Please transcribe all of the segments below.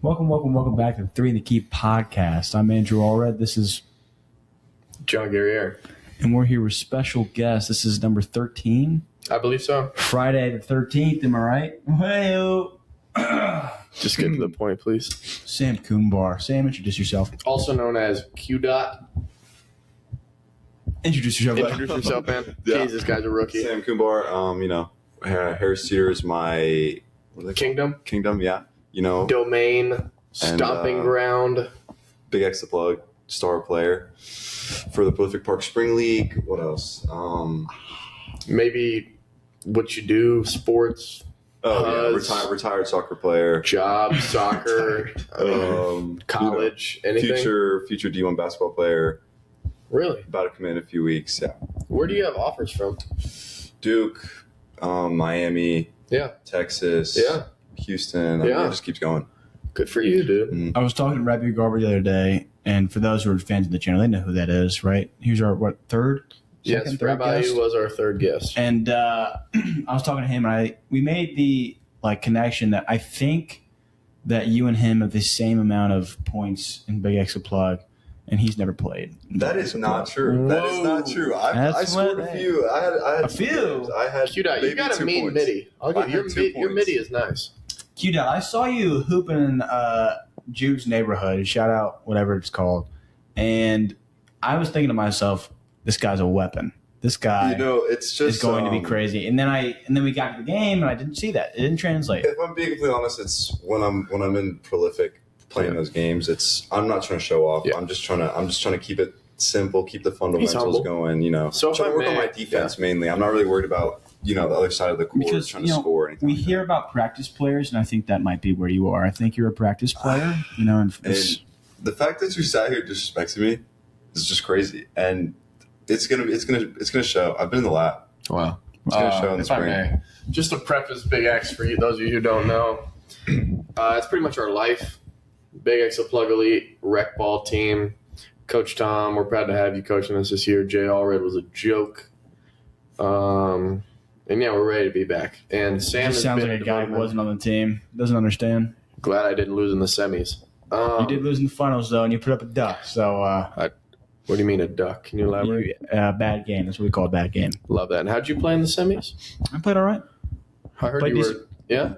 Welcome back to the Three in the Key podcast. I'm Andrew Allred. This is John Guerriere. And we're here with special guests. This is number 13. I believe so. Friday the 13th, am I right? Well, just get to the point, please. Sam Qunbar. Sam, introduce yourself. Also known as Q Dot. Introduce yourself. Introduce yourself, man. Yeah. Jeez, this guy's a rookie. Sam Qunbar. Harris Teeter is my Kingdom. Yeah. Domain. Stomping ground. Big X the plug. Star player for the Prolific Park Spring League. What else? Maybe what you do, sports. Retired soccer player. Job, soccer, college, anything. Future D1 basketball player. Really? About to come in a few weeks. Yeah. Where do you have offers from? Duke, Miami, Texas, Houston. It just keeps going. Good for you, dude. Mm-hmm. I was talking to Rabbi Garber the other day, and for those who are fans of the channel, they know who that is, right? He was our, third? Yes, Rabbi was our third guest. And I was talking to him, and we made the connection that I think that you and him have the same amount of points in Big X Plug, and he's never played. That is not true. Whoa. That is not true. I scored a few. I had a few. I had Q-Dot, you got a mean points. Midi. I'll give your midi is nice. Q-Dot, I saw you hooping in Jude's neighborhood. Shout out whatever it's called. And I was thinking to myself, this guy's a weapon. This guy it's just, is going to be crazy. And then we got to the game, and I didn't see that. It didn't translate. If I'm being completely honest, it's when I'm in Prolific playing those games. I'm not trying to show off. Yeah. I'm just trying to keep it simple, keep the fundamentals going. So trying to work on my defense mainly. I'm not really worried about the other side of the court trying to score or anything. We hear about practice players, and I think that might be where you are. I think you're a practice player. And the fact that you sat here disrespecting me is just crazy. And it's gonna show. I've been in the lab. Wow. It's gonna show in the spring. Just to preface Big X for you, those of you who don't know, it's pretty much our life. Big X Plug Elite rec ball team. Coach Tom, we're proud to have you coaching us this year. Jay Allred was a joke. And we're ready to be back. And Sam sounds like a guy who wasn't on the team. Doesn't understand. Glad I didn't lose in the semis. You did lose in the finals though, and you put up a duck. So what do you mean a duck? Can you elaborate? Bad game. That's what we call a bad game. Love that. And how'd you play in the semis? I played all right. I heard you were. Yeah.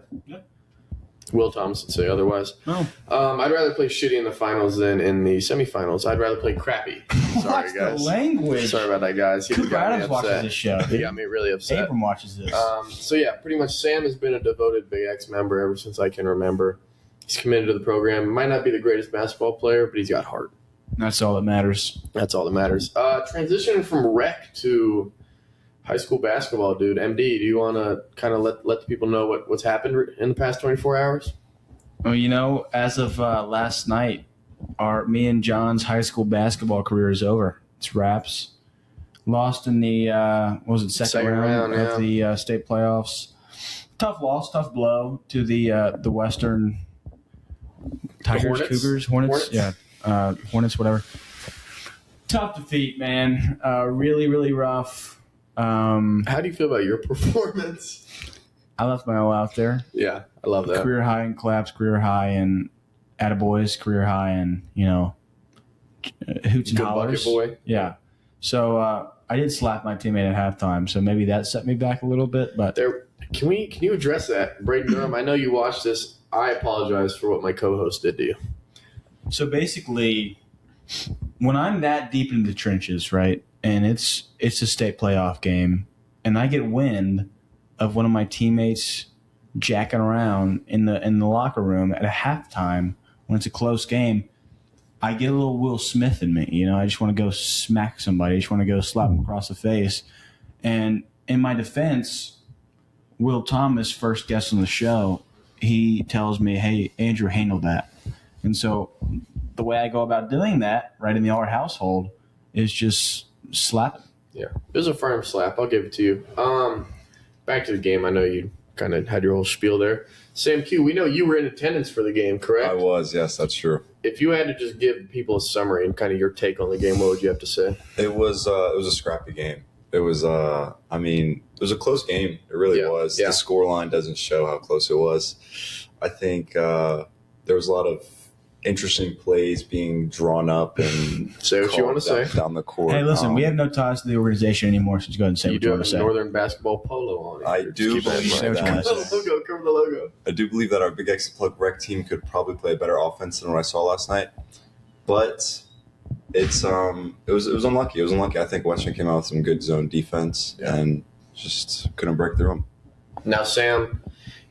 Will Thomas would say otherwise. No. I'd rather play shitty in the finals than in the semifinals. I'd rather play crappy. Sorry, What's guys. The language? Sorry about that, guys. Cooper Adams watches this show. He got me really upset. Abram watches this. Pretty much Sam has been a devoted Big X member ever since I can remember. He's committed to the program. Might not be the greatest basketball player, but he's got heart. That's all that matters. That's all that matters. Transitioning from rec to high school basketball, dude. MD, do you want to kind of let the people know what's happened in the past 24 hours? Well, as of last night, me and John's high school basketball career is over. It's wraps. Lost in the second round of the state playoffs. Tough loss, tough blow to the Western Tigers, Cougars, Hornets. Yeah, Hornets, whatever. Tough defeat, man. Really, really rough. How do you feel about your performance? I left my O out there. Yeah, I love that. Career high in claps, career high in attaboys, career high in, hoots and hollers. Bucket boy. Yeah. So I did slap my teammate at halftime, so maybe that set me back a little bit. But can you address that, Braden Durham? I know you watched this. I apologize for what my co-host did to you. So basically, when I'm that deep into the trenches, right, and it's a state playoff game, and I get wind of one of my teammates jacking around in the locker room at a halftime when it's a close game, I get a little Will Smith in me. I just want to go smack somebody. I just want to go slap him across the face. And in my defense, Will Thomas, first guest on the show, he tells me, hey, Andrew, handle that. And so the way I go about doing that, right, in the Allred household, is just slap him. Yeah, it was a firm slap. I'll give it to you. Back to the game. I know you kind of had your whole spiel there. Sam Q, we know you were in attendance for the game, correct? I was, yes, that's true. If you had to just give people a summary and kind of your take on the game, what would you have to say? It was a scrappy game. It was it was a close game. It really was. Yeah. The scoreline doesn't show how close it was. I think there was a lot of interesting plays being drawn up and say what you want to say down the court. Hey, listen, we have no ties to the organization anymore, so just go ahead and say what you want to say. Northern basketball polo on it. I do believe that. Cover the logo. I do believe that our Big X Plug rec team could probably play a better offense than what I saw last night, but it was unlucky. It was unlucky. I think Western came out with some good zone defense and just couldn't break through them. Now, Sam,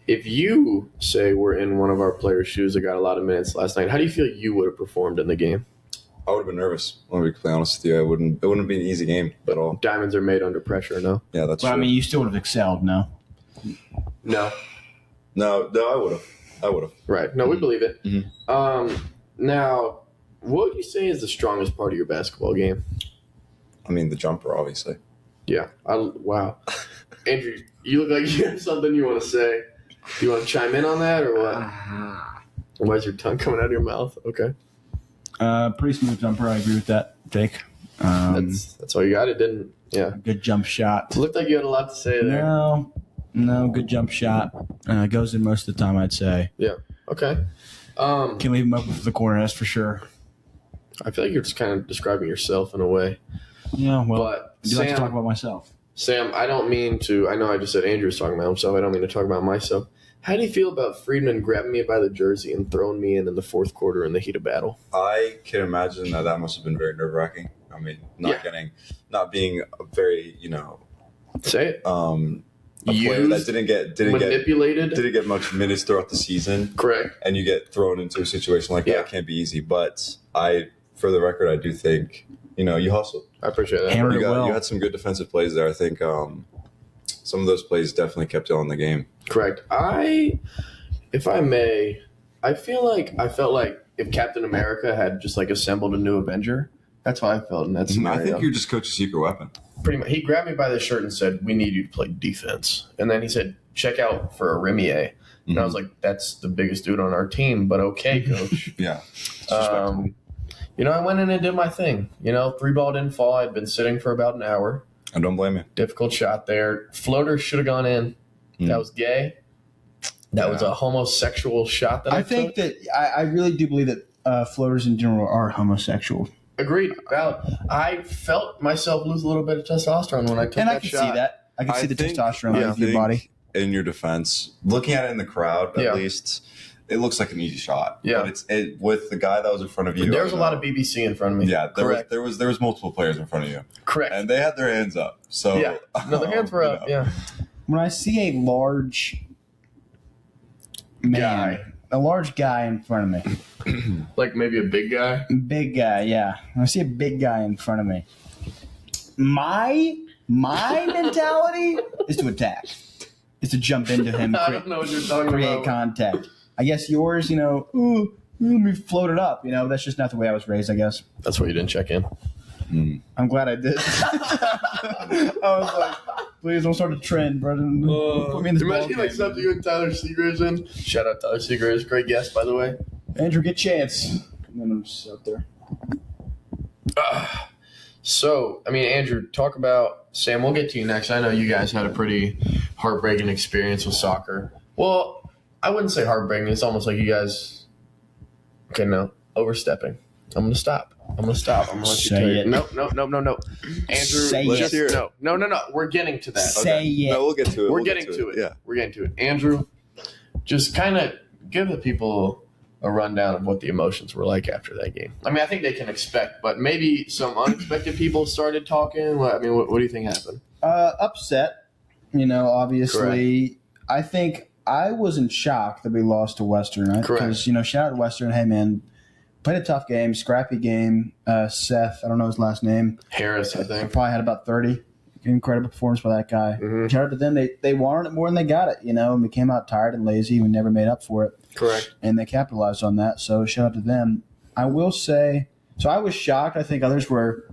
if you say we're in one of our players' shoes that got a lot of minutes last night, how do you feel you would have performed in the game? I would have been nervous. I want to be completely honest with you. It wouldn't be an easy game at all. Diamonds are made under pressure, no? Yeah, that's true. I mean, you still would have excelled, no? No, I would have. Right. No, we believe it. Mm-hmm. Now, what would you say is the strongest part of your basketball game? I mean, the jumper, obviously. Yeah. Wow. Andrew, you look like you have something you want to say. Do you want to chime in on that or what? Why is your tongue coming out of your mouth? Okay. Pretty smooth jumper. I agree with that, Jake. That's all you got. It didn't. Yeah. Good jump shot. It looked like you had a lot to say there. No, good jump shot. Goes in most of the time, I'd say. Yeah. Okay. Can leave him up for the corner, that's for sure. I feel like you're just kind of describing yourself in a way. Yeah, well, but I do like to talk about myself. Sam, I don't mean to. I know I just said Andrew was talking about himself. I don't mean to talk about myself. How do you feel about Friedman grabbing me by the jersey and throwing me in the fourth quarter in the heat of battle? I can imagine that must have been very nerve-wracking. I mean, not being a very, say it. A player that didn't get much minutes throughout the season. Correct. And you get thrown into a situation like that. It can't be easy. But for the record, I do think, you hustled. I appreciate that. You had some good defensive plays there. I think some of those plays definitely kept you on the game. Correct. If I may, I felt like if Captain America had just assembled a new Avenger, that's how I felt in that scenario. I think you're just Coach's secret weapon. Pretty much. He grabbed me by the shirt and said, "We need you to play defense." And then he said, "Check out for a Remier." And I was like, "That's the biggest dude on our team, but okay, Coach." Yeah. I went in and did my thing. 3-ball didn't fall. I'd been sitting for about an hour. I don't blame you. Difficult shot there. Floater should have gone in. That was gay. That was a homosexual shot that I think that I really do believe that floaters in general are homosexual. Agreed. I felt myself lose a little bit of testosterone when I took that shot. And I can see that. I can see the testosterone in your body. In your defense, looking at it in the crowd, at least, it looks like an easy shot. Yeah. But with the guy that was in front of you. There was a lot of BBC in front of me. Yeah. There was multiple players in front of you. Correct. And they had their hands up. So yeah. No, their hands were up. Yeah. When I see a large a large guy in front of me. Like maybe a big guy? Big guy, yeah. When I see a big guy in front of me, my mentality is to attack. Is to jump into him, I don't know what you're talking create about. contact. I guess yours, let me float it up. That's just not the way I was raised, I guess. That's why you didn't check in. I'm glad I did. I was like, please don't start a trend, brother. Put me in this ball game. Imagine something you and Tyler Seager is in. Shout out Tyler Seager. Great guest, by the way. Andrew, get chance. And then I'm just out there. Andrew, talk about Sam. We'll get to you next. I know you guys had a pretty heartbreaking experience with soccer. Well, I wouldn't say heartbreaking. It's almost like you guys. Okay, no, overstepping. I'm gonna stop. I'm gonna let you say it. No. Andrew, say just, it. No. We're getting to that. Say it. No, we'll get to it. We're getting to it. Yeah. We're getting to it. Andrew, just kind of give the people a rundown of what the emotions were like after that game. I mean, I think they can expect, but maybe some unexpected people started talking. What do you think happened? Upset, obviously. Correct. I think I was in shock that we lost to Western. Because, shout out to Western. Hey, man, played a tough game, scrappy game. Seth, I don't know his last name. Harris, I think. Probably had about 30. Incredible performance by that guy. Mm-hmm. Shout out to them. They wanted it more than they got it, and we came out tired and lazy. We never made up for it. Correct. And they capitalized on that, so shout out to them. I will say, so I was shocked. I think others were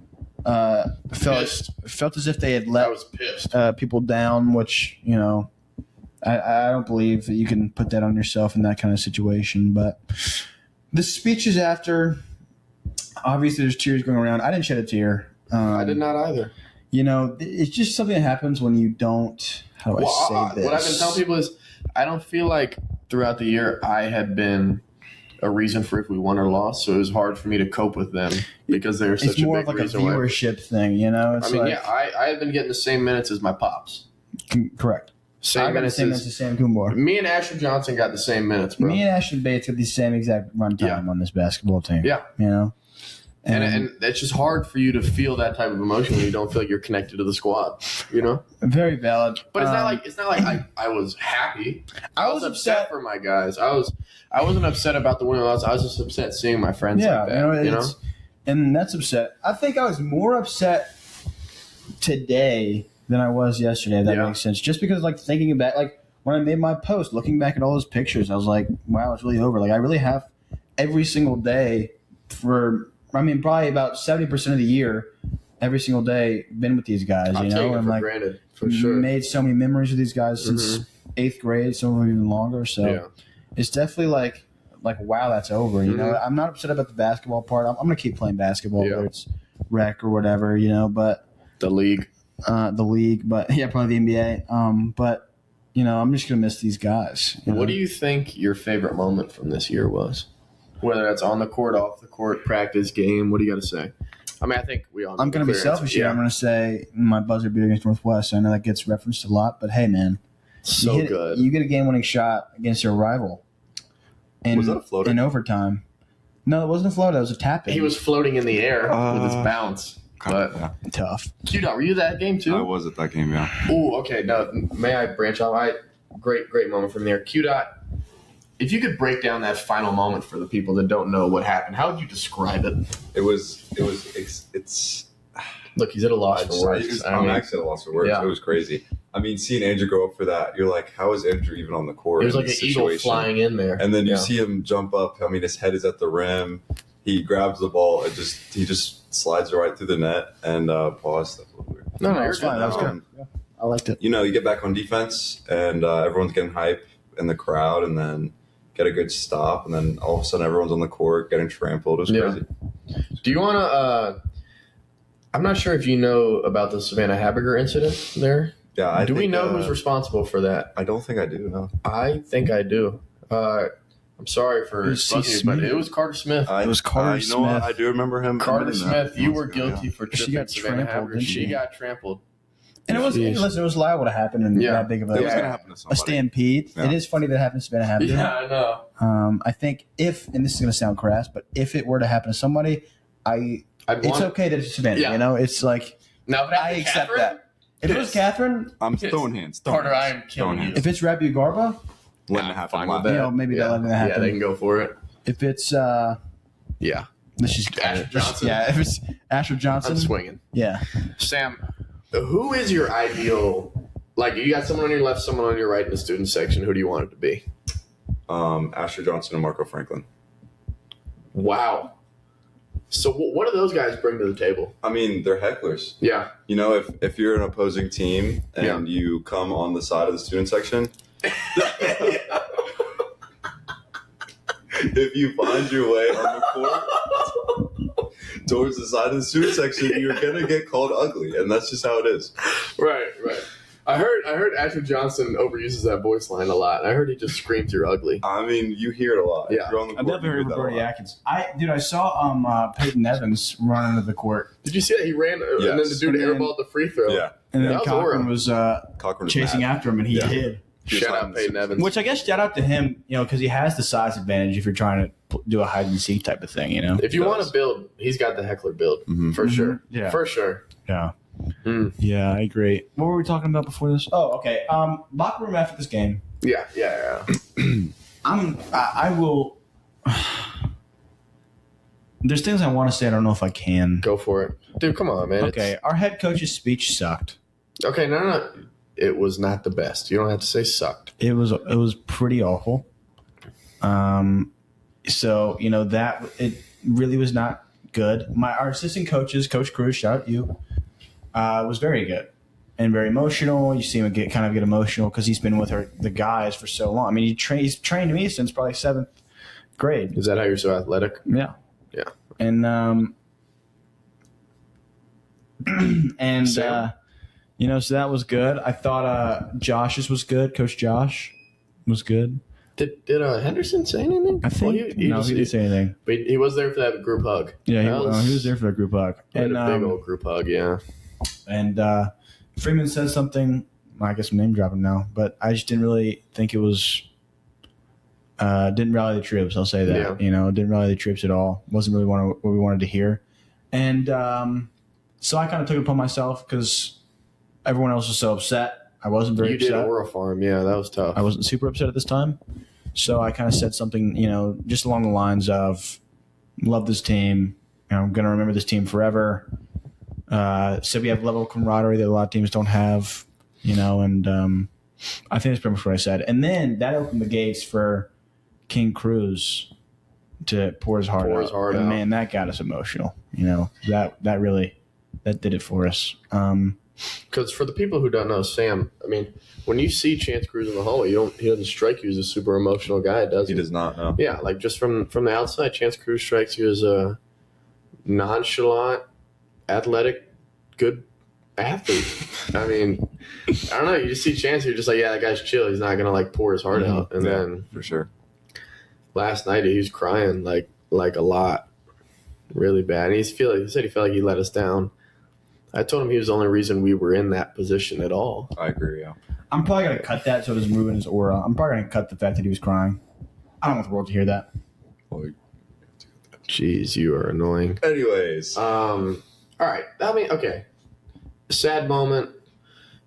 felt as if they had let people down, which, I don't believe that you can put that on yourself in that kind of situation. But the speeches after, obviously there's tears going around. I didn't shed a tear. I did not either. It's just something that happens when you don't, how do I say this? What I've been telling people is I don't feel like throughout the year I had been a reason for if we won or lost. So it was hard for me to cope with them because they're such a big reason. It's more of like a viewership thing, you know? It's I have been getting the same minutes as my pops. Correct. Same minutes as Sam Qunbar. Me and Asher Johnson got the same minutes, bro. Me and Ashton Bates got the same exact run time on this basketball team. Yeah. You know? And it's just hard for you to feel that type of emotion when you don't feel like you're connected to the squad, you know? Very valid. But it's not like I was happy. I was upset for my guys. I wasn't upset about the win or loss. I was just upset seeing my friends like that. You know? And that's upset. I think I was more upset today than I was yesterday, if that makes sense. Just because, like, thinking about, like, when I made my post, looking back at all those pictures, I was like, wow, it's really over. Like, I really have every single day for, probably about 70% of the year, every single day, been with these guys, you know? And, like, granted, for sure. Made so many memories with these guys since 8th grade, some of them even longer. So it's definitely like, wow, that's over. You know, I'm not upset about the basketball part. I'm going to keep playing basketball, whether it's rec or whatever, you know, but. The league, but probably the NBA. But you know, I'm just gonna miss these guys. What do you think your favorite moment from this year was? Whether that's on the court, off the court, practice, game. What do you got to say? I think we all. I'm gonna be selfish here. I'm gonna say my buzzer beater against Northwest. I know that gets referenced a lot, but hey, man, good. You get a game-winning shot against your rival. Was that a floater in overtime? No, it wasn't a floater. It was a tap-in. He was floating in the air with his bounce. But tough. Q-Dot, were you that game too? I was at that game, yeah. Oh, okay. Now, may I branch off? Great moment from there. Q-Dot, if you could break down that final moment for the people that don't know what happened, how would you describe it? It's. Look, he's at a loss for words. I'm actually at a loss for words. Yeah. It was crazy. Seeing Andrew go up for that, you're like, how is Andrew even on the court? There's like an eagle flying in there. And then you see him jump up. His head is at the rim. He grabs the ball. He just slides right through the net and paused. No, it was fine. That was good. Yeah. I liked it. You know, you get back on defense and everyone's getting hype in the crowd, and then get a good stop, and then all of a sudden everyone's on the court getting trampled. It was crazy. Do you want to? I'm not sure if you know about the Savannah Habiger incident there. Yeah. Do we know who's responsible for that? I don't think I do. No. I think I do. I'm sorry for buzzing you, but it was Carter Smith. It was Carter Smith. You know what? I do remember him. Carter Smith, you were guilty for tripping. She got trampled. She got trampled. And it was liable to happen in that big of a stampede. Yeah. It is funny that it happened to Savannah Habiger. Yeah, I know. I think and this is going to sound crass, but if it were to happen to somebody, it's okay that it's Savannah. Yeah. You know, it's like, I accept that. If it was Catherine, I'm throwing hands. Carter, I am killing you. If it's Rabbi Garba, letting it happen. You know, maybe they're letting it happen. Yeah, they can go for it. If it's let's just Asher Johnson. If it's Asher Johnson, I'm swinging. Yeah. Sam, who is your ideal? Like, you got someone on your left, someone on your right in the student section. Who do you want it to be? Asher Johnson and Marco Franklin. Wow. So what do those guys bring to the table? They're hecklers. Yeah. You know, if you're an opposing team and you come on the side of the student section. If you find your way on the court towards the side of the student section, you're gonna get called ugly, and that's just how it is. Right. I heard Asher Johnson overuses that voice line a lot. I heard he just screams, "You're ugly." You hear it a lot. Yeah, I've never heard Bertie Atkins. I saw Peyton Evans run into the court. Did you see that he ran and then the dude airballed the free throw? Yeah, and then Cochran was chasing after him, and he hid. Shout out Peyton Evans. Which I guess shout out to him, you know, because he has the size advantage if you're trying to do a hide and seek type of thing, you know. If you want to build, he's got the heckler build for sure. Yeah, for sure. Yeah. Yeah, I agree. What were we talking about before this? Oh, okay. Locker room after this game. Yeah. I will. There's things I want to say. I don't know if I can. Go for it, dude. Come on, man. Okay, our head coach's speech sucked. Okay, no. It was not the best. You don't have to say sucked. It was pretty awful. So you know that it really was not good. Our assistant coaches, Coach Cruz, shout out you, was very good and very emotional. You see him get emotional because he's been with the guys for so long. He's trained me since probably 7th grade. Is that how you're so athletic? Yeah. And so that was good. I thought Josh's was good. Coach Josh was good. Did Henderson say anything? I think he didn't say anything. But he was there for that group hug. Yeah, he was there for that group hug. And a big old group hug, yeah. And Freeman said something. I guess I'm name dropping now, but I just didn't really think it was. Didn't rally the troops. I'll say that. Yeah. Didn't rally the troops at all. Wasn't really what we wanted to hear. And so I kind of took it upon myself because everyone else was so upset. I wasn't very upset. You did Aura Farm. Yeah, that was tough. I wasn't super upset at this time. So I kind of said something, just along the lines of, love this team. I'm going to remember this team forever. Said we have a level of camaraderie that a lot of teams don't have, and I think that's pretty much what I said. And then that opened the gates for King Cruz to pour his heart out. And man, that got us emotional. That did it for us. Because for the people who don't know Sam, I mean, when you see Chance Cruz in the hallway, he doesn't strike you as a super emotional guy, does he? He does not, no. Yeah, like just from the outside, Chance Cruz strikes you as a nonchalant, athletic, good athlete. I mean, I don't know. You just see Chance, you're just like, yeah, that guy's chill. He's not going to pour his heart out. And then for sure. Last night he was crying like a lot, really bad. And he said he felt like he let us down. I told him he was the only reason we were in that position at all. I agree, yeah. I'm probably going to cut that so it doesn't ruin his aura. I'm probably going to cut the fact that he was crying. I don't want the world to hear that. Jeez, you are annoying. Anyways. All right. I mean, okay. Sad moment.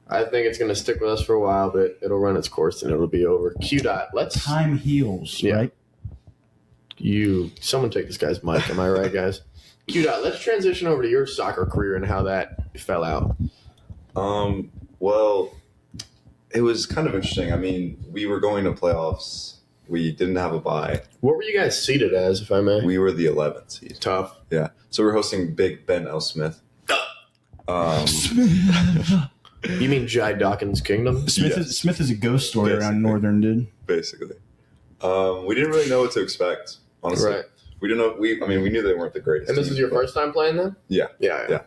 I think it's going to stick with us for a while, but it'll run its course and it'll be over. Let's... Time heals, right? Someone take this guy's mic. Am I right, guys? Let's transition over to your soccer career and how that fell out. Well, it was kind of interesting. I mean, we were going to playoffs. We didn't have a bye. What were you guys seated as, if I may? We were the 11th seed. Tough. Yeah. So we're hosting Big Ben L. Smith. You mean Jai Dawkins' Kingdom? Smith is a ghost story around Northern, dude. Basically. We didn't really know what to expect, honestly. Right. We didn't know. We knew they weren't the greatest. And this is your first time playing then? Yeah. Yeah.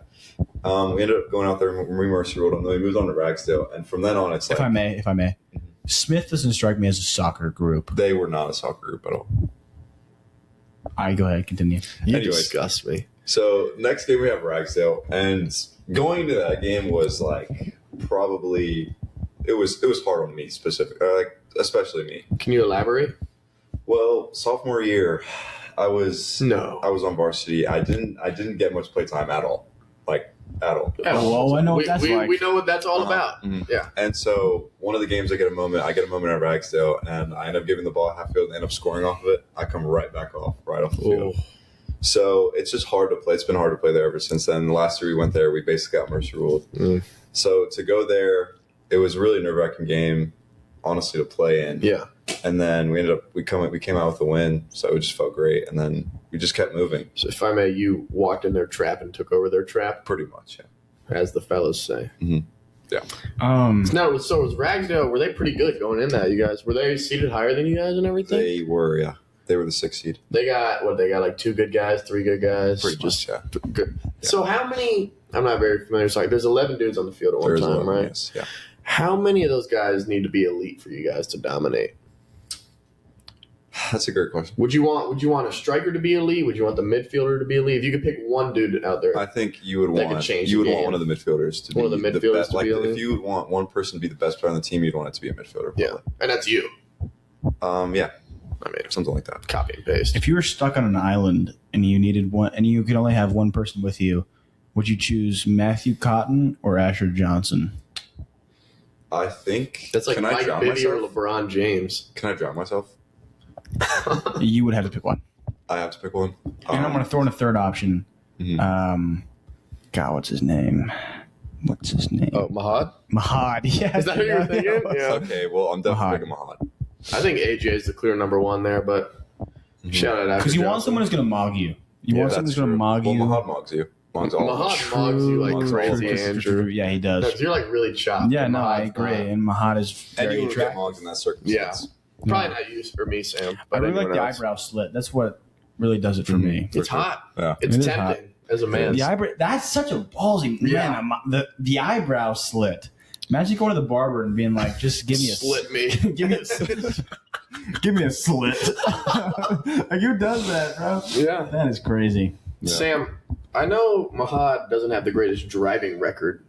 We ended up going out there and we Mercy rolled them. Then we moved on to Ragsdale, and from then on, it's like. If I may, Smith doesn't strike me as a soccer group. They were not a soccer group at all. Go ahead, continue. You disgust me. So next game we have Ragsdale, and going into that game was like probably it was hard on me especially me. Can you elaborate? Well, sophomore year. I was on varsity. I didn't get much play time at all. Well, I know what that's like. We know what that's all about. Mm-hmm. Yeah. And so one of the games I get a moment at Ragsdale, and I end up giving the ball at half field and end up scoring off of it. I come right off the field. So it's just hard to play. It's been hard to play there ever since then. The last year we went there, we basically got mercy ruled. So to go there, it was a really nerve-wracking game, honestly, to play in. Yeah. And then we came out with a win, so it just felt great. And then we just kept moving. So if I may, you walked in their trap and took over their trap? Pretty much, yeah. As the fellas say. Mm-hmm. Yeah. So was Ragsdale, were they pretty good going in that, you guys? Were they seated higher than you guys and everything? They were, yeah. They were the 6th seed. They got like 2 good guys, 3 good guys? Pretty much, yeah. Good. Yeah. So how many, I'm not very familiar, so there's 11 dudes on the field at one time, 11, right? Yes, yeah. How many of those guys need to be elite for you guys to dominate? That's a great question. Would you want a striker to be elite? Would you want the midfielder to be elite? If you could pick one dude out there, I think you would want one of the midfielders to be the best. Like if you would want one person to be the best player on the team, you'd want it to be a midfielder. Yeah, and that's you. Yeah. I mean, something like that. Copy and paste. If you were stuck on an island and you needed one, and you could only have one person with you, would you choose Matthew Cotton or Asher Johnson? I think that's like Mike Bibby or LeBron James. Can I drown myself? You would have to pick one. I have to pick one. And I'm going to throw in a third option. Mm-hmm. God, what's his name? Oh, Mahad? Mahad, yeah. Is that who you were thinking? Yeah. Okay, well, I'm definitely picking Mahad. I think AJ is the clear number 1 there, but shout out. Because you want someone who's going to mog you. You want someone who's going to mog you. Well, Mahad mogs you. Mahad mogs you like crazy, Andrew. Yeah, he does. No, you're like really chopped. Yeah, no, I agree. And Mahad is very attractive. And you would get mogged in that circumstance. Yeah. Probably not you or me, Sam. I really like the eyebrow slit. That's what really does it for me. It's hot. Yeah. It's tempting as a man. The eyebrow. That's such a ballsy man. The eyebrow slit. Imagine going to the barber and being like, "Just give me a slit me. Give me a slit." Give me a slit. Like, who does that, bro? Yeah. That is crazy. Yeah. Sam, I know Mahad doesn't have the greatest driving record.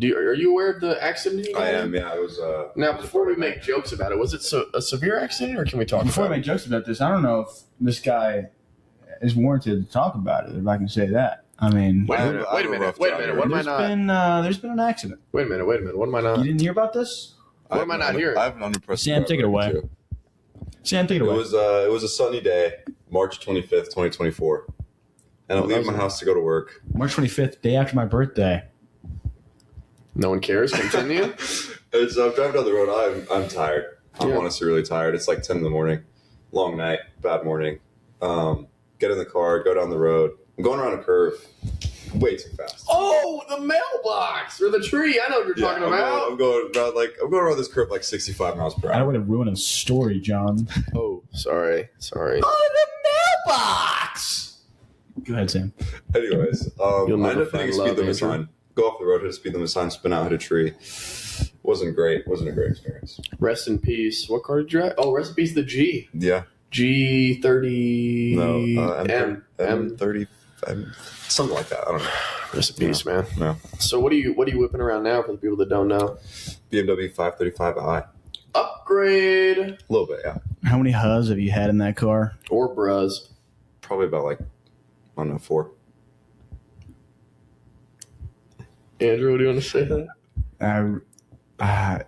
Are you aware of the accident he got I in? am, yeah. It was. Now, before we make jokes about it, was it a severe accident, or can we talk Before about I it? make jokes about this, I don't know if this guy is warranted to talk about it, if I can say that. I mean, Wait a minute. What am I not? There's been an accident. Wait a minute. What am I not? You didn't hear about this? What am I not hearing? I have an unimpressive. Sam, take it away. Too. Sam, take it away. It was a sunny day, March 25th, 2024, and I'm leaving my house to go to work. March 25th, day after my birthday. No one cares. Continue. And so I'm driving down the road. I'm tired. I'm honestly really tired. It's like 10 in the morning. Long night, bad morning. Get in the car, go down the road. I'm going around a curve way too fast. Oh, the mailbox or the tree. I know what you're talking about. I'm going around this curve like 65 miles per hour. I don't want to ruin a story, John. Oh, sorry. Oh, the mailbox! Go ahead, Sam. Anyways, I ended up hitting a speed limit sign. Go off the road, hit a speed limit sign, spin out, hit a tree. Wasn't great. Wasn't a great experience. Rest in peace. What car did you drive? Oh, rest in peace, the G. Yeah. G30. No, M30. Something like that. I don't know. Rest in peace, man. No. So what are you whipping around now for the people that don't know? BMW 535i. Upgrade. A little bit, yeah. How many Huzz have you had in that car? Or Bruz. Probably about 4. Andrew, what do you want to say? I had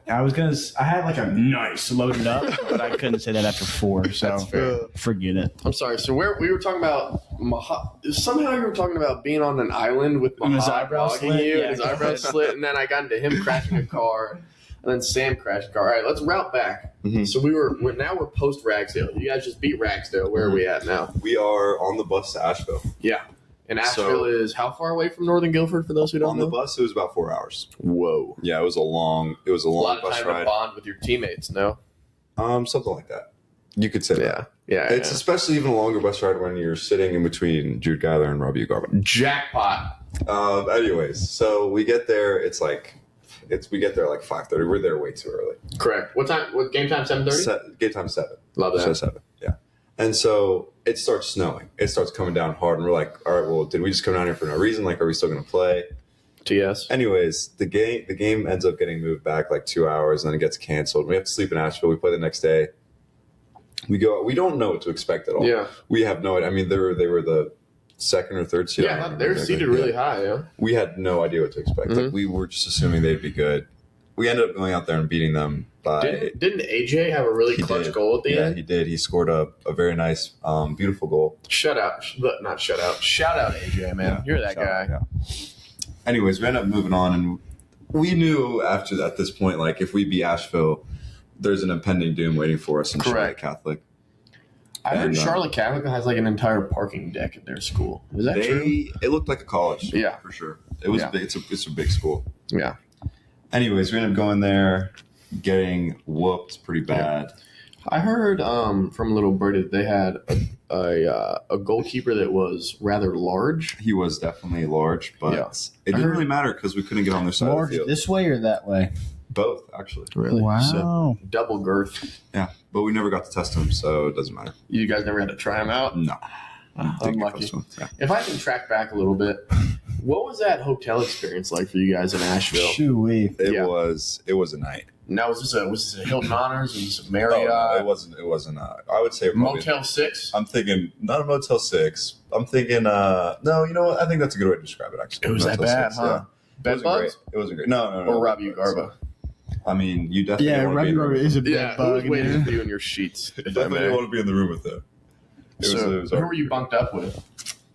a nice loaded up, but I couldn't say that after 4, so forget it. I'm sorry. So we were talking about somehow you were talking about being on an island with his eyebrow slit, and his eyebrow slit, and then I got into him crashing a car, and then Sam crashed a car. All right, let's route back. Mm-hmm. So we're post Ragsdale. You guys just beat Ragsdale. Where are we at now? We are on the bus to Asheville. Yeah. And Asheville is how far away from Northern Guilford for those who don't know? On the bus, it was about 4 hours. Whoa. Yeah, it was a long lot of bus time ride. To bond with your teammates, no? Something like that. You could say that. Yeah. It's especially even a longer bus ride when you're sitting in between Jude Geiler and Robbie Garba. Jackpot. Anyways, so we get there. We get there 5:30. We're there way too early. Correct. What time? What game time? 7:30. Game time 7. Love that. So 7. Yeah. And so it starts snowing. It starts coming down hard, and we're like, all right, well, did we just come down here for no reason? Are we still going to play? TS. Anyways, the game ends up getting moved back 2 hours, and then it gets canceled. We have to sleep in Asheville. We play the next day. We go. We don't know what to expect at all. Yeah. We have no idea. I mean, they were the second or third seed. Yeah, they're seated really high. Yeah. We had no idea what to expect. Mm-hmm. We were just assuming they'd be good. We ended up going out there and beating them by. Didn't AJ have a really clutch goal at the end? Yeah, he did. He scored a very nice, beautiful goal. Shout out AJ, man. Yeah, you're that guy. Yeah. Anyways, we ended up moving on, and we knew at this point, if we beat Asheville, there's an impending doom waiting for us in Charlotte Catholic. I heard Charlotte Catholic has an entire parking deck at their school. Is that true? It looked like a college. Yeah, for sure. It was big. It's a big school. Yeah. Anyways, we ended up going there, getting whooped pretty bad. I heard from Little Birdie that they had a goalkeeper that was rather large. He was definitely large, but it didn't really matter because we couldn't get on their side of the field. This way or that way? Both, actually. Really? Wow. So, double girth. Yeah, but we never got to test him, so it doesn't matter. You guys never had to try him out? No. Unlucky. Yeah. If I can track back a little bit, what was that hotel experience like for you guys in Asheville? Shoo-wee. It was a night. Now, was this a Hilton Honors? Was this a Marriott? Oh, no, it wasn't. I would say probably, Motel 6. I'm thinking not a Motel 6. I'm thinking no. You know what? I think that's a good way to describe it. Actually, it was Motel that bad, 6, huh? Yeah. Bed bugs? It wasn't great. No. Or Robbie Garba. I mean, you definitely Robbie Garba is a bed bug. Who's waiting for you in your sheets? You definitely want to be in the room with them. Who were you bunked up with?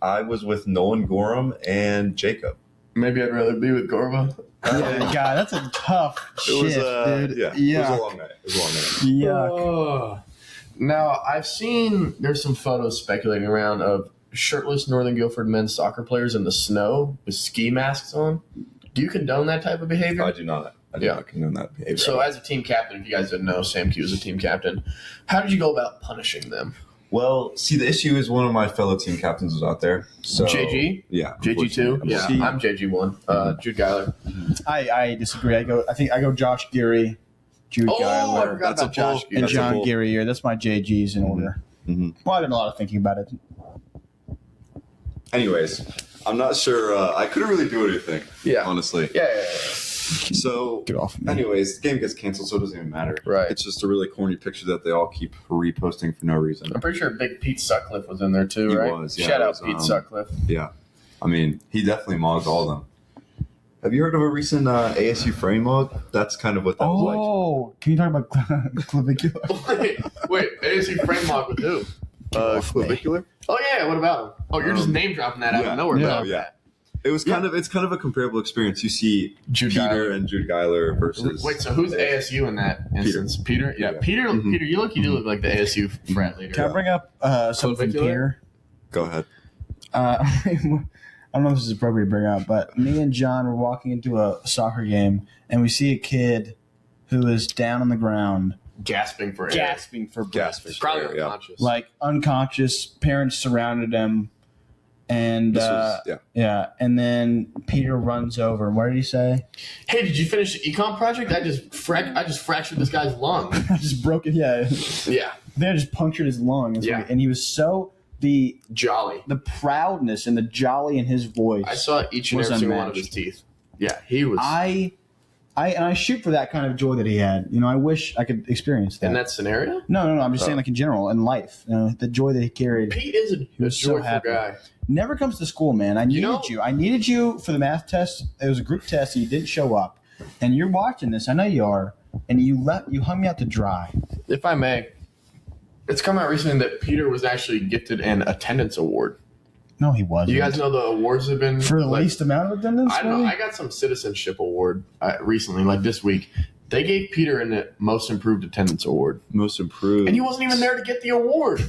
I was with Nolan Gorham and Jacob. Maybe I'd rather be with Gorba. God, that's a tough shift, dude. Yeah. It was a long night. Yeah. Now, I've seen there's some photos speculating around of shirtless Northern Guilford men's soccer players in the snow with ski masks on. Do you condone that type of behavior? I do not. I do not condone that behavior. So, as a team captain, if you guys didn't know, Sam Q is a team captain. How did you go about punishing them? Well, see, the issue is one of my fellow team captains was out there. So, JG? Yeah. JG2? Yeah, I'm JG1. Jude Geiler. I disagree. I go Josh Geary, Jude I Geiler, forgot about Josh and John Guerrier. That's my JGs in order. Mm-hmm. Well, I've done a lot of thinking about it. Anyways, I'm not sure. I couldn't really do anything. Yeah. Honestly. Yeah. So, Get off me. anyways, the game gets canceled, so it doesn't even matter. Right. It's just a really corny picture that they all keep reposting for no reason. I'm pretty sure Big Pete Sutcliffe was in there too, right? He was, yeah. Shout out Pete Sutcliffe. Yeah. I mean, he definitely mogged all of them. Have you heard of a recent ASU frame mug? That's kind of what that was like. Oh, can you talk about clavicular? wait, ASU frame mock with who? Clavicular? Oh yeah, what about him? Oh, you're just name dropping that out of nowhere. Yeah. It's kind of a comparable experience. You see Peter and Jude Geiler versus. Wait, so who's ASU in that instance? Peter? Yeah, Peter. Peter, you do look like the ASU frat leader. Can I bring up something from Peter? Go ahead. I don't know if this is appropriate to bring up, but me and John were walking into a soccer game, and we see a kid who is down on the ground, gasping for air. Probably unconscious. Like unconscious. Parents surrounded him, and and then Peter runs over. What did he say? Hey, did you finish the econ project? I just fractured this guy's lung. I just broke it. Yeah. They just punctured his lung. And he was so. The proudness and the jolly in his voice. I saw each and every single one of his teeth. Yeah, he was. I shoot for that kind of joy that he had. You know, I wish I could experience that. In that scenario? No. I'm just saying, like in general, in life, the joy that he carried. Pete is a joyful guy. Never comes to school, man. I needed you. I needed you for the math test. It was a group test, and you didn't show up. And you're watching this. I know you are. And you hung me out to dry. If I may. It's come out recently that Peter was actually gifted an attendance award. No, he wasn't. You guys know the awards have been... For the least amount of attendance? I don't know. I got some citizenship award recently, like this week. They gave Peter a Most Improved Attendance Award. Most Improved. And he wasn't even there to get the award.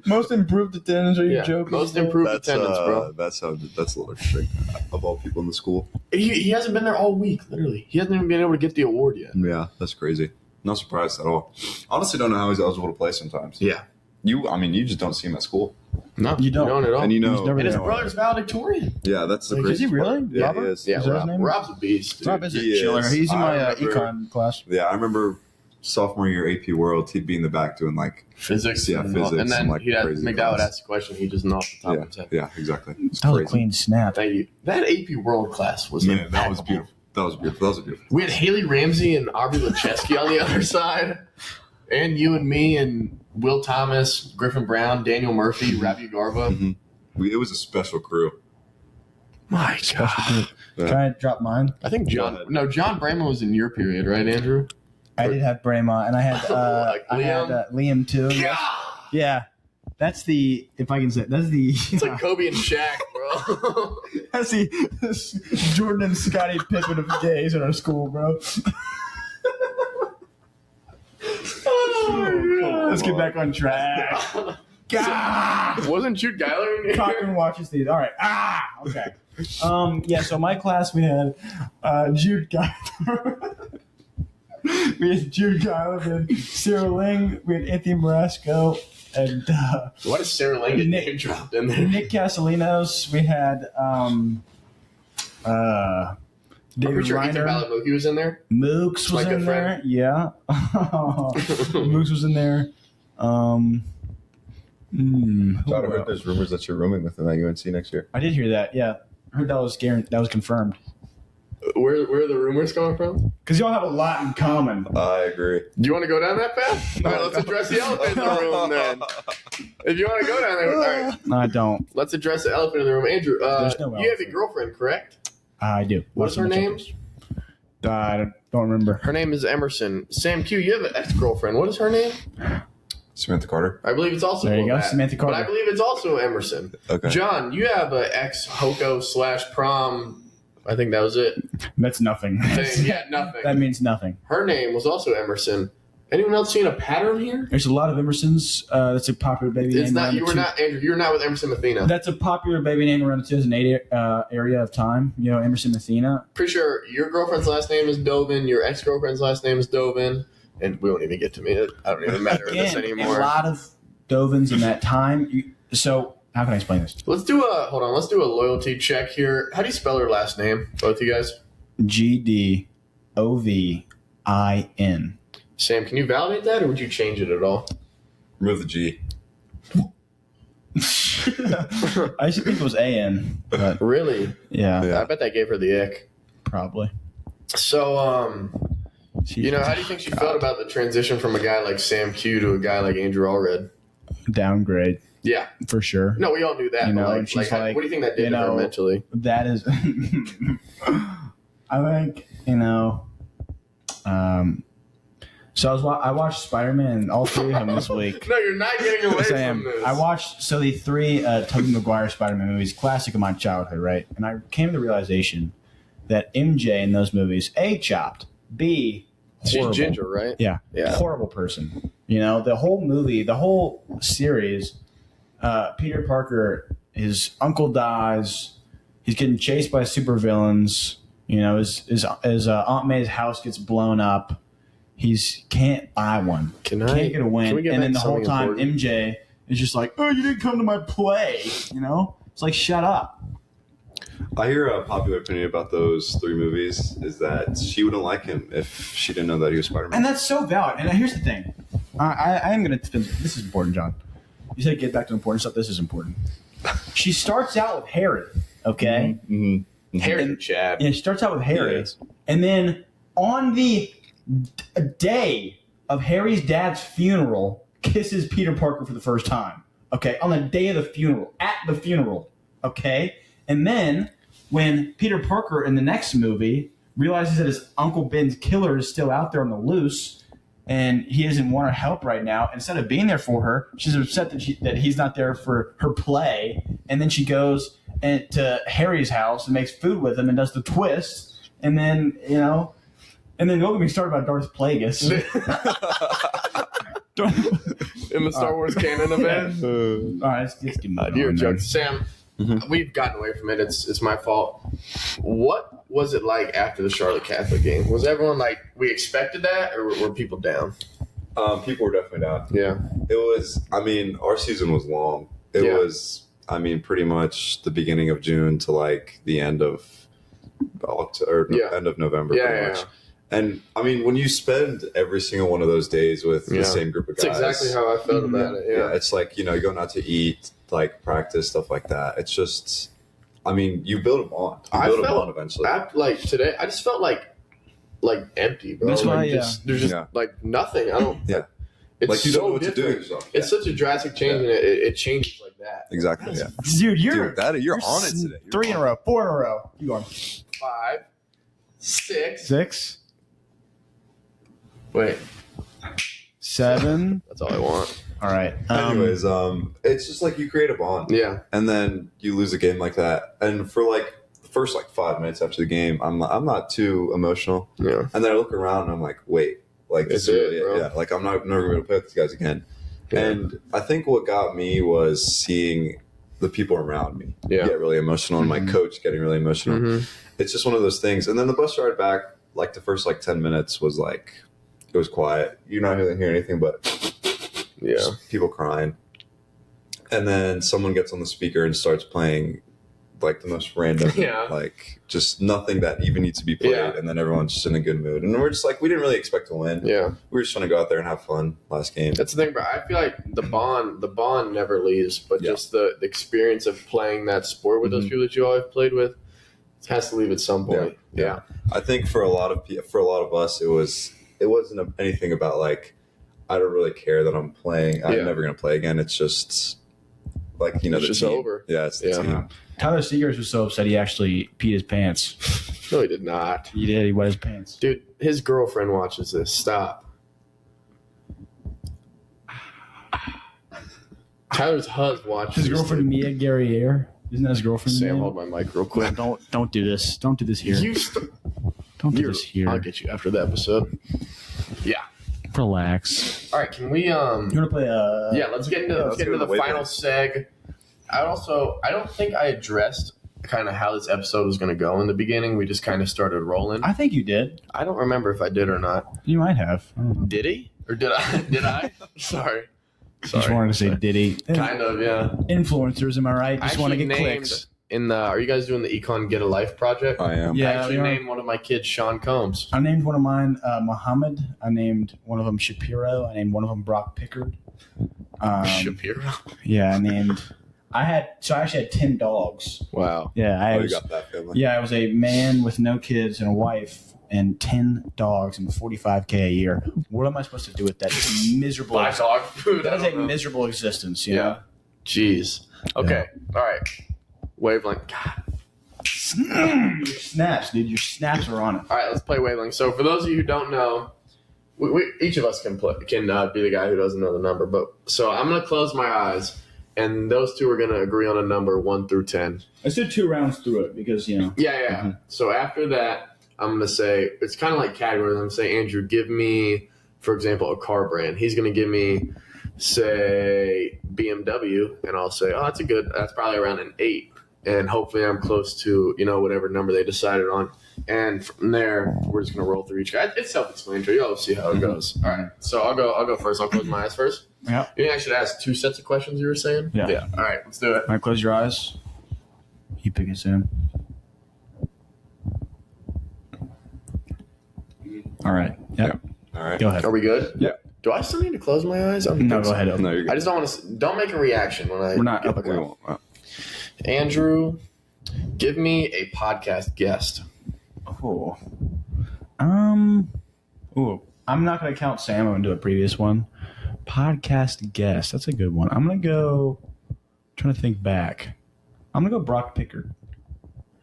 Most Improved Attendance? Are you joking? Most Improved Attendance, bro. That's a little interesting. Of all people in the school. He hasn't been there all week, literally. He hasn't even been able to get the award yet. Yeah, that's crazy. Not surprised at all. Honestly, don't know how he's eligible to play sometimes. Yeah. You just don't see him at school. No, you don't at all. And his brother's valedictorian. Yeah, that's the crazy. Is he really? Yeah, Robert? he is. Yeah, Rob's a beast. Dude. Rob is a chiller. He's in my econ class. Yeah, I remember sophomore year AP World, he'd be in the back doing like physics. Yeah, physics. And then like McDowell would ask a question. He just know off the top of his head. Yeah, exactly. That was a clean snap. Thank you. That AP World class was that was beautiful. That was beautiful. We had Haley Ramsey and Aubrey Lacheski on the other side. And you and me and Will Thomas, Griffin Brown, Daniel Murphy, Ravi Garba. Mm-hmm. It was a special crew. My God. Yeah. Can I drop mine? I think John Brahma was in your period, right, Andrew? I did have Brahma, and I had Liam too. Yeah. That's the, if I can say, that's the... It's like Kobe and Shaq, bro. That's the Jordan and Scottie Pippen of gays in our school, bro. Let's get back on track. Wasn't Jude Geiler in here? Cochran watches these. All right. Okay. So my class, we had Jude Geiler. We had Jude Geiler, we had Sarah Ling, we had Anthony Marasco, and what is Sarah Ling name dropped in there? Nick Casalinos. We had David Reiner. He was in there. Mooks was in there. Yeah. Mooks was in there. I heard there's rumors that you're rooming with him at UNC next year. I did hear that. Yeah, I heard that was confirmed. Where are the rumors coming from? Because y'all have a lot in common. I agree. Do you want to go down that path? All right, let's address the elephant in the room then. If you want to go down there, all right. No, I don't. Let's address the elephant in the room. Andrew, you have a girlfriend, correct? I do. What's her name? I don't remember. Her name is Emerson. Sam Q, you have an ex-girlfriend. What is her name? Samantha Carter. I believe it's also there you go, Samantha Carter. But I believe it's also Emerson. Okay. John, you have an ex-Hoko/prom. I think that was it. That's nothing. Nothing. That means nothing. Her name was also Emerson. Anyone else seeing a pattern here? There's a lot of Emersons. That's a popular baby name. Andrew, you're not with Emerson Mathena. That's a popular baby name around the 2008 area of time. You know, Emerson Mathena. Pretty sure your girlfriend's last name is Dovin. Your ex-girlfriend's last name is Dovin. And we won't even get to me. I don't even matter in this anymore. A lot of Dovins in that time. So how can I explain this? Let's do a loyalty check here. How do you spell her last name, both you guys? GDOVIN. Sam, can you validate that, or would you change it at all? Remove the G. I used to think it was A-N. But really? Yeah. I bet that gave her the ick. Probably. So, how do you think she felt about the transition from a guy like Sam Q to a guy like Andrew Allred? Downgrade. Yeah. For sure. No, we all knew that. And she's what do you think that did to her mentally? That is... I think, So I watched Spider-Man, all three of them this week. No, you're not getting away from this. I watched the three Tobey Maguire Spider-Man movies, classic of my childhood, right? And I came to the realization that MJ in those movies, A, chopped, B, horrible. She's ginger, right? Yeah. Horrible person. The whole movie, the whole series, Peter Parker, his uncle dies, he's getting chased by supervillains, his Aunt May's house gets blown up. Can't buy one. Can't get a win. And then the whole time, important? MJ is just like, oh, you didn't come to my play. It's like, shut up. I hear a popular opinion about those three movies is that she wouldn't like him if she didn't know that he was Spider-Man. And that's so valid. And here's the thing. I am going to... This is important, John. You said get back to important stuff. This is important. She starts out with Harry, okay? Mm-hmm. Harry and Chad. Yeah, she starts out with Harry. Yes. And then on the day of Harry's dad's funeral, kisses Peter Parker for the first time. Okay? On the day of the funeral. At the funeral. Okay? And then when Peter Parker in the next movie realizes that his Uncle Ben's killer is still out there on the loose and he doesn't want her help right now, instead of being there for her, she's upset that he's not there for her play. And then she goes to Harry's house and makes food with him and does the twist. And then, and then don't get me started about Darth Plagueis. In the Star Wars canon event? All right, let's get you're a joke. Sam, we've gotten away from it. It's my fault. What was it like after the Charlotte Catholic game? Was everyone like, we expected that, or were people down? People were definitely down. Yeah. It was, our season was long. It was, pretty much the beginning of June to like the end of end of November. Pretty much. And when you spend every single one of those days with the same group of guys, that's exactly how I felt about it. Yeah, it's like you're going out to eat, like practice, stuff like that. It's just, you build a bond. You build a bond eventually. Like today, I just felt like empty, bro. That's why, there's just like nothing. I don't. Yeah. It's like you so don't know what different. to do. It's such a drastic change, and it changes like that. Exactly. Yeah. Dude, you're on it today. You're 3 in a row, 4 in a row. You going 5, 6, 6. Wait. 7. That's all I want. All right. Anyways, it's just like you create a bond. Yeah. And then you lose a game like that. And for like the first 5 minutes after the game, I'm not too emotional. Yeah. And then I look around and I'm like, wait, like this is really it. Yeah. Like I'm never going to play with these guys again. Yeah. And I think what got me was seeing the people around me get really emotional and my coach getting really emotional. Mm-hmm. It's just one of those things. And then the bus ride back, like the first 10 minutes was like, it was quiet. You're not going to hear anything but people crying. And then someone gets on the speaker and starts playing like the most random, like just nothing that even needs to be played. Yeah. And then everyone's just in a good mood. And we're just like, we didn't really expect to win. Yeah. We were just trying to go out there and have fun last game. That's the thing, bro. I feel like the bond never leaves, but just the experience of playing that sport with those people that you always played with has to leave at some point. Yeah. I think for a lot of us, it wasn't anything about like, I don't really care that I'm playing. I'm never going to play again. It's just like, it's just over. Yeah, it's the team. Tyler Seegers was so upset he actually peed his pants. No, he did not. He did. He wet his pants. Dude, his girlfriend watches this. Stop. Tyler's husband watches his girlfriend, Mia Guerriere. Isn't that his girlfriend? Sam, hold my mic real quick. Don't do this. Don't do this here. Don't do this here. I'll get you after the episode. Yeah. Relax. All right, can we You want to play let's get into the final seg. I don't think I addressed kind of how this episode was going to go in the beginning. We just kind of started rolling. I think you did. I don't remember if I did or not. You might have. Did he? Or did I? Did I? Sorry. Just wanted to say did he. Kind of, yeah. Influencers, am I right? Just want to get clicks. Are you guys doing the Econ Get a Life project? I am. Yeah, I actually named one of my kids Sean Combs. I named one of mine Muhammad. I named one of them Shapiro. I named one of them Brock Pickard. Shapiro? Yeah, I actually had 10 dogs. Wow. Yeah, you got that family. Yeah, I was a man with no kids and a wife and 10 dogs and $45K a year. What am I supposed to do with that? It's miserable. Buy dog food. That is a miserable existence. You know? Jeez. Okay. Yeah. All right. Wavelength. God. Your snaps, dude. Your snaps are on it. All right, let's play Wavelength. So for those of you who don't know, each of us can be the guy who doesn't know the number. But so I'm gonna close my eyes, and those two are gonna agree on a number 1 through 10. Let's do 2 rounds through it because Yeah. Mm-hmm. So after that, I'm going to say, it's kind of like categories. I'm going to say, Andrew, give me, for example, a car brand. He's going to give me, say, BMW, and I'll say, oh, that's probably around an 8. And hopefully I'm close to, whatever number they decided on. And from there, we're just going to roll through each guy. It's self-explanatory. You'll see how it goes. All right. So I'll go first. I'll close my eyes first. Yeah. You think I should ask 2 sets of questions you were saying? Yeah. All right. Let's do it. All right, close your eyes. You pick it, Sam. All right. Yep. All right. Go ahead. Are we good? Yeah. Do I still need to close my eyes? No, go ahead. No, you're good. I just don't want to. Don't make a reaction when I. We're not. Get We won't. Andrew, give me a podcast guest. Oh. I'm not going to count Sam. I'm going to do a previous one. Podcast guest. That's a good one. I'm going to go. Trying to think back. I'm going to go Brock Pickard.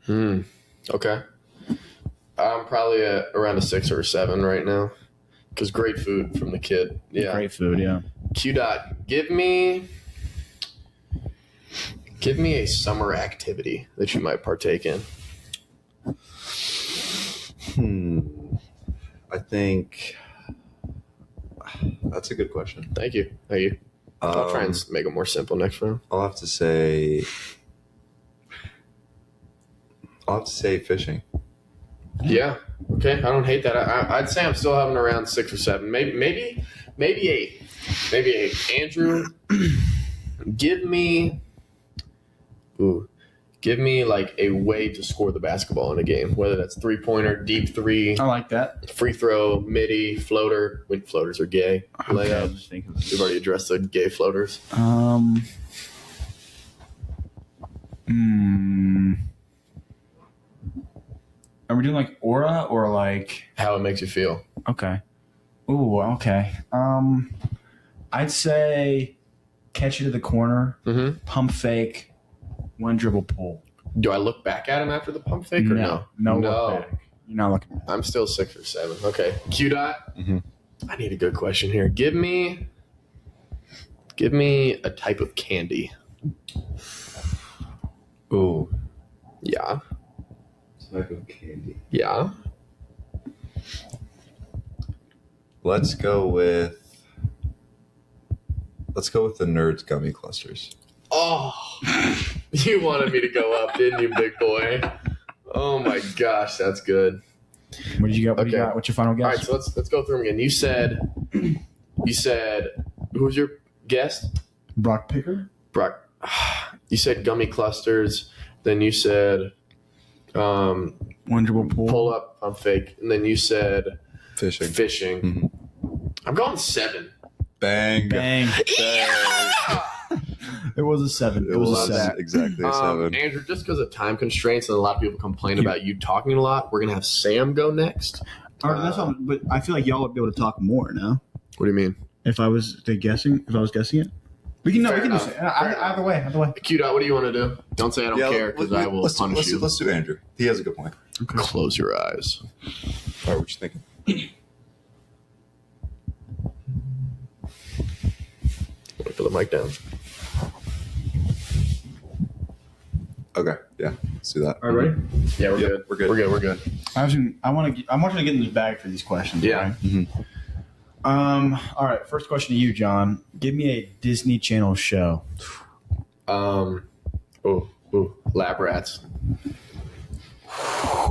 Okay. I'm probably at around a 6 or a 7 right now. Because great food from the kid. Yeah. Great food, yeah. Q dot. Give me a summer activity that you might partake in. I think that's a good question. Thank you. I'll try and make it more simple next round. I'll have to say fishing. Yeah. Okay. I don't hate that. I'd say I'm still having around 6 or 7. Maybe 8. Maybe 8. Andrew, give me like a way to score the basketball in a game, whether that's 3-pointer, deep 3. I like that. Free throw, midi, floater. When floaters are gay. Layups. We've already addressed the gay floaters. Are we doing like aura or like how it makes you feel? Okay. Ooh, okay. I'd say catch it to the corner, pump fake, 1 dribble pull. Do I look back at him after the pump fake or no? No. Look back. You're not looking back. I'm still 6 or 7. Okay. Q dot. I need a good question here. Give me a type of candy. Ooh. Yeah. Type of candy. Yeah. Let's go with the Nerds gummy clusters. Oh, you wanted me to go up, didn't you, big boy? Oh my gosh, that's good. What did you got? What you got? What's your final guess? All right, so let's go through them again. You said who was your guest? Brock Pickard. Brock. You said gummy clusters. Then you said 1 dribble pull up, pump fake, and then you said fishing. I'm going 7. Bang. Yeah! It was a 7. It was a 7. Exactly a 7. Andrew, just because of time constraints and a lot of people complain about you talking a lot, we're going to have Sam go next. All right, that's all, but I feel like y'all would be able to talk more now. What do you mean? If I was guessing it. We can do it. Either way. Q dot, what do you want to do? Don't say I don't care because I will punish you. Let's do Andrew. He has a good point. Okay. Close your eyes. All right, what you thinking? Put the mic down. Okay, yeah, let's do that. All right, ready? Yeah, we're good. We're good. I want to get in this bag for these questions. Yeah. Right? All right. First question to you, John. Give me a Disney Channel show. Lab Rats.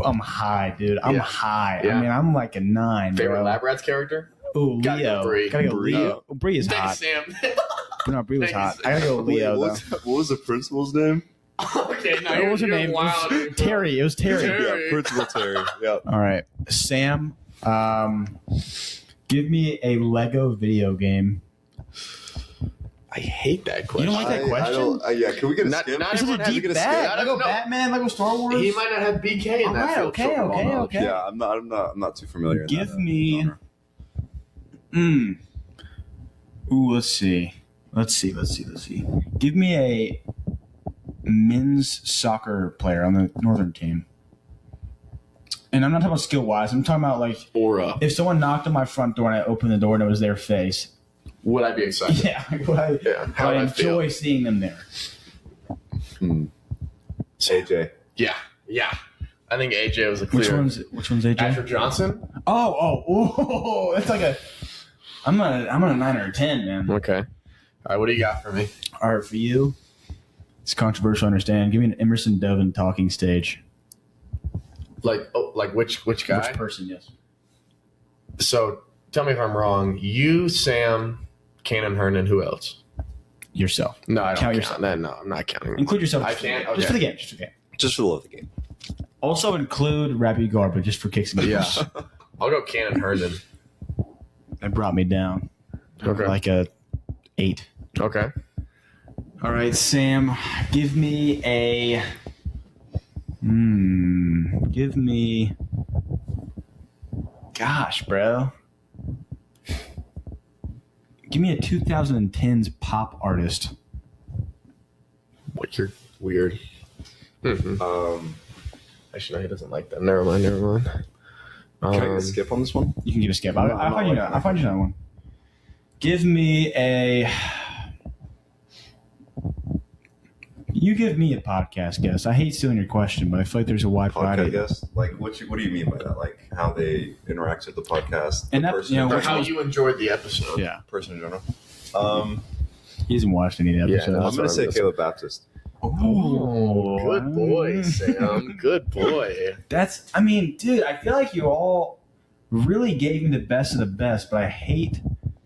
I'm high, dude. I'm high. Yeah. I mean, I'm like a 9. Favorite bro. Lab Rats character? Ooh, Gotta Leo. go Bree. Gotta go Leo. Bree is hot. Thanks, Sam. No, Bree was hot. I gotta go Leo, though. What was the principal's name? Okay, no, What was her name? Wild, Terry. It was Terry. Yeah, Principal Terry. Yep. All right, Sam. Give me a Lego video game. I hate that question. You don't like that question? Yeah, can we get a skip? This is a deep bag. Lego Batman, Lego Star Wars. He might not have BK in that field. Okay. Yeah, I'm not too familiar. Give me. Ooh, let's see. Give me a men's soccer player on the Northern team. And I'm not talking about skill wise. I'm talking about like aura. If someone knocked on my front door and I opened the door and it was their face. Would I be excited? Yeah. I enjoy seeing them there. AJ. Yeah. I think AJ was a clear. Which one's AJ? Asher Johnson. Oh, that's like a. I'm on a 9 or a 10, man. Okay. All right, what do you got for me? All right, for you, it's controversial. I understand. Give me an Emerson Dovin talking stage. Like which guy? Which person? Yes. So tell me if I'm wrong. You, Sam, Cannon Hernan. Who else? Yourself. No, I don't count yourself. No, I'm not counting. Include yourself. I can't. Okay. Just for the game. Just for the love of the game. Also include Rappy Garba just for kicks and giggles. Yeah. I'll go Cannon Hernan. That brought me down. Okay. Like a 8. Okay. All right, Sam. Give me a. Give me. Gosh, bro. Give me a 2010s pop artist. What, you're weird. Mm-hmm. Actually, no, he doesn't like that. Never mind. Can I get a skip on this one? You can get a skip. I'll find you another one. Give me a. You give me a podcast guest. I hate stealing your question, but I feel like there's a wide variety. Podcast guest? Like, what do you mean by that? Like, how they interact with the podcast? And that, or how you enjoyed the episode. Yeah. Person in general. He hasn't watched any of the episodes. Yeah, I'm going to say Caleb Baptist. Oh, good boy, Sam. Good boy. Dude, I feel like you all really gave me the best of the best, but I hate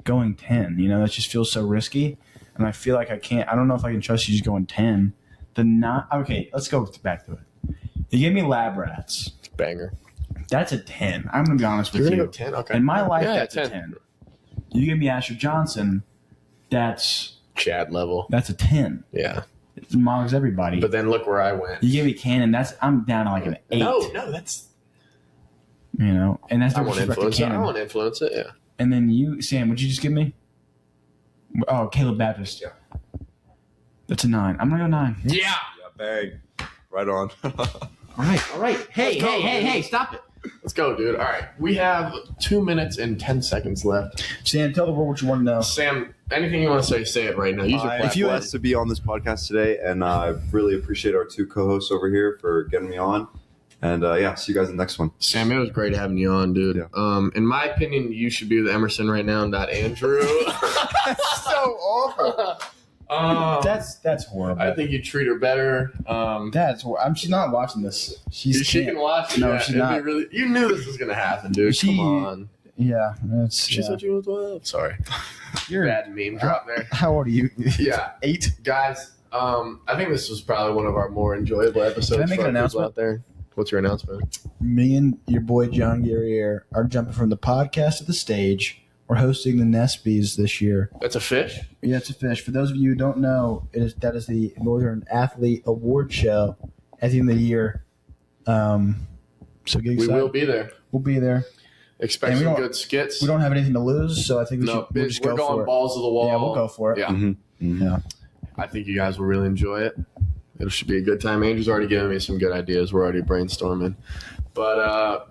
going 10. That just feels so risky. And I feel like I don't know if I can trust you just going 10. Okay, let's go back to it. You gave me Lab Rats. Banger. That's a 10. I'm going to be honest with you. You're going to go 10? Okay. In my life, that's a 10. You gave me Asher Johnson. That's Chad level. That's a 10. Yeah. It mogs everybody. But then look where I went. You gave me Cannon. I'm down to like an 8. No, that's... And that's the I want to influence it, yeah. And then you, Sam, what'd you just give me? Oh, Caleb Baptist. Yeah. That's a 9. I'm going to go 9. Yeah. Yeah, bang. Right on. All right. Hey, stop it. Let's go, dude. All right. We have 2 minutes and 10 seconds left. Sam, tell the world what you want to know. Sam, anything you want to say it right now. Use your platform. If you asked to be on this podcast today, and I really appreciate our 2 co-hosts over here for getting me on. And see you guys in the next one. Sam, it was great having you on, dude. Yeah. In my opinion, you should be with Emerson right now, not Andrew. That's so awful. That's horrible. I think you treat her better. That's horrible. She's not watching this. She can watch it. No, she's not. You knew this was going to happen, dude. Come on. Yeah. She said you was 12. Sorry. You're bad meme drop there. How old are you? Yeah. 8. Guys, I think this was probably one of our more enjoyable episodes. Can I make an announcement out there? What's your announcement? Me and your boy John Guerriere are jumping from the podcast to the stage. We're hosting the Nespies this year. That's a fish? Yeah, it's a fish. For those of you who don't know, that is the Northern Athlete Award Show at the end of the year. So get excited. We will be there. We'll be there. Expect some good skits. We don't have anything to lose, so I think we'll just go for it. We're going balls to the wall. Yeah, we'll go for it. Yeah. Mm-hmm. Yeah. I think you guys will really enjoy it. It should be a good time. Andrew's already giving me some good ideas. We're already brainstorming. But,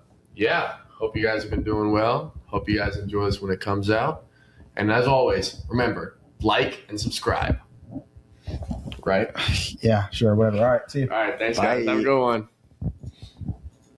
hope you guys have been doing well. Hope you guys enjoy this when it comes out. And as always, remember, like and subscribe. Right? Yeah, sure, whatever. All right, see you. All right, thanks, guys. Have a good one.